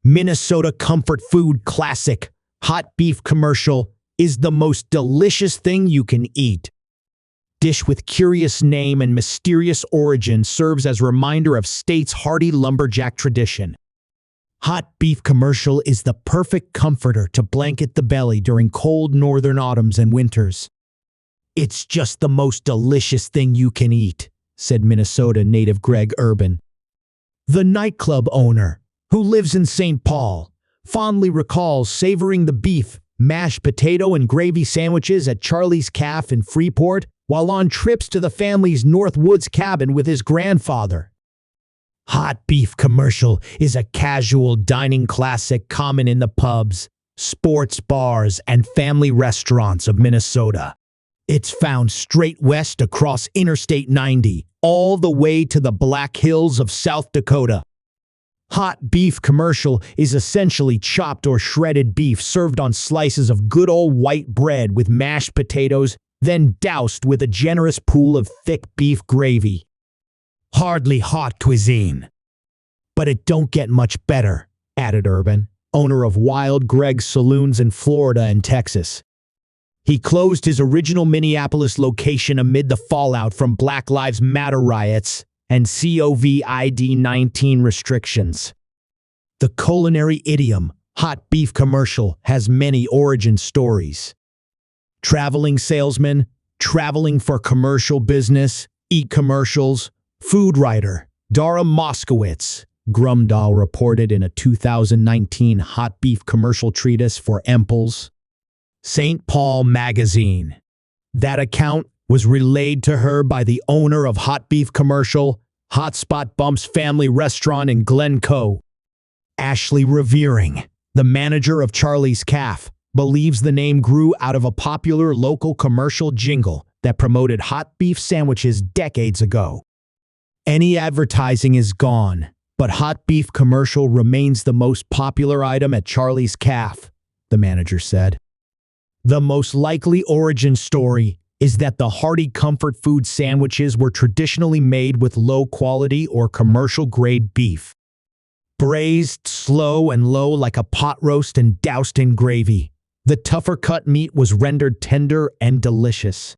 Minnesota comfort food classic, hot beef commercial, is the most delicious thing you can eat. Dish with curious name and mysterious origin serves as reminder of state's hearty lumberjack tradition. Hot beef commercial is the perfect comforter to blanket the belly during cold northern autumns and winters. It's just the most delicious thing you can eat, said Minnesota native Greg Urban. The nightclub owner, who lives in St. Paul, fondly recalls savoring the beef, mashed potato and gravy sandwiches at Charlie's Café in Freeport while on trips to the family's Northwoods cabin with his grandfather. Hot beef commercial is a casual dining classic common in the pubs, sports bars, and family restaurants of Minnesota. It's found straight west across Interstate 90, all the way to the Black Hills of South Dakota. Hot beef commercial is essentially chopped or shredded beef served on slices of good old white bread with mashed potatoes, then doused with a generous pool of thick beef gravy. Hardly hot cuisine. But it don't get much better, added Urban, owner of Wild Greg's Saloons in Florida and Texas. He closed his original Minneapolis location amid the fallout from Black Lives Matter riots and COVID-19 restrictions. The culinary idiom, hot beef commercial, has many origin stories. Traveling salesman, traveling for commercial business, e-commercials, food writer, Dara Moskowitz, Grumdahl reported in a 2019 hot beef commercial treatise for Emple's St. Paul magazine. That account was relayed to her by the owner of hot beef commercial, Hotspot Bump's family restaurant in Glencoe. Ashley Revering, the manager of Charlie's Café, believes the name grew out of a popular local commercial jingle that promoted hot beef sandwiches decades ago. Any advertising is gone, but hot beef commercial remains the most popular item at Charlie's Café, the manager said. The most likely origin story is that the hearty comfort food sandwiches were traditionally made with low-quality or commercial-grade beef. Braised slow and low like a pot roast and doused in gravy, the tougher-cut meat was rendered tender and delicious.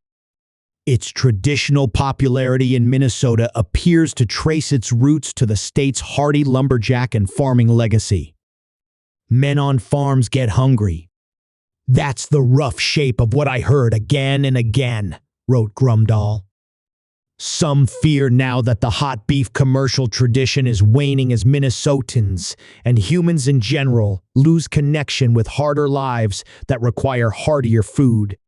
Its traditional popularity in Minnesota appears to trace its roots to the state's hearty lumberjack and farming legacy. Men on farms get hungry. That's the rough shape of what I heard again and again, wrote Grumdahl. Some fear now that the hot beef commercial tradition is waning as Minnesotans and humans in general lose connection with harder lives that require heartier food.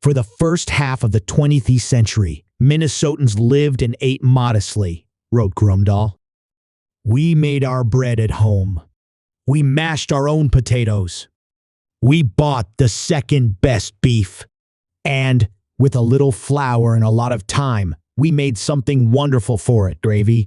For the first half of the 20th century, Minnesotans lived and ate modestly, wrote Grumdahl. We made our bread at home. We mashed our own potatoes. We bought the second best beef. And, with a little flour and a lot of time, we made something wonderful for it, gravy.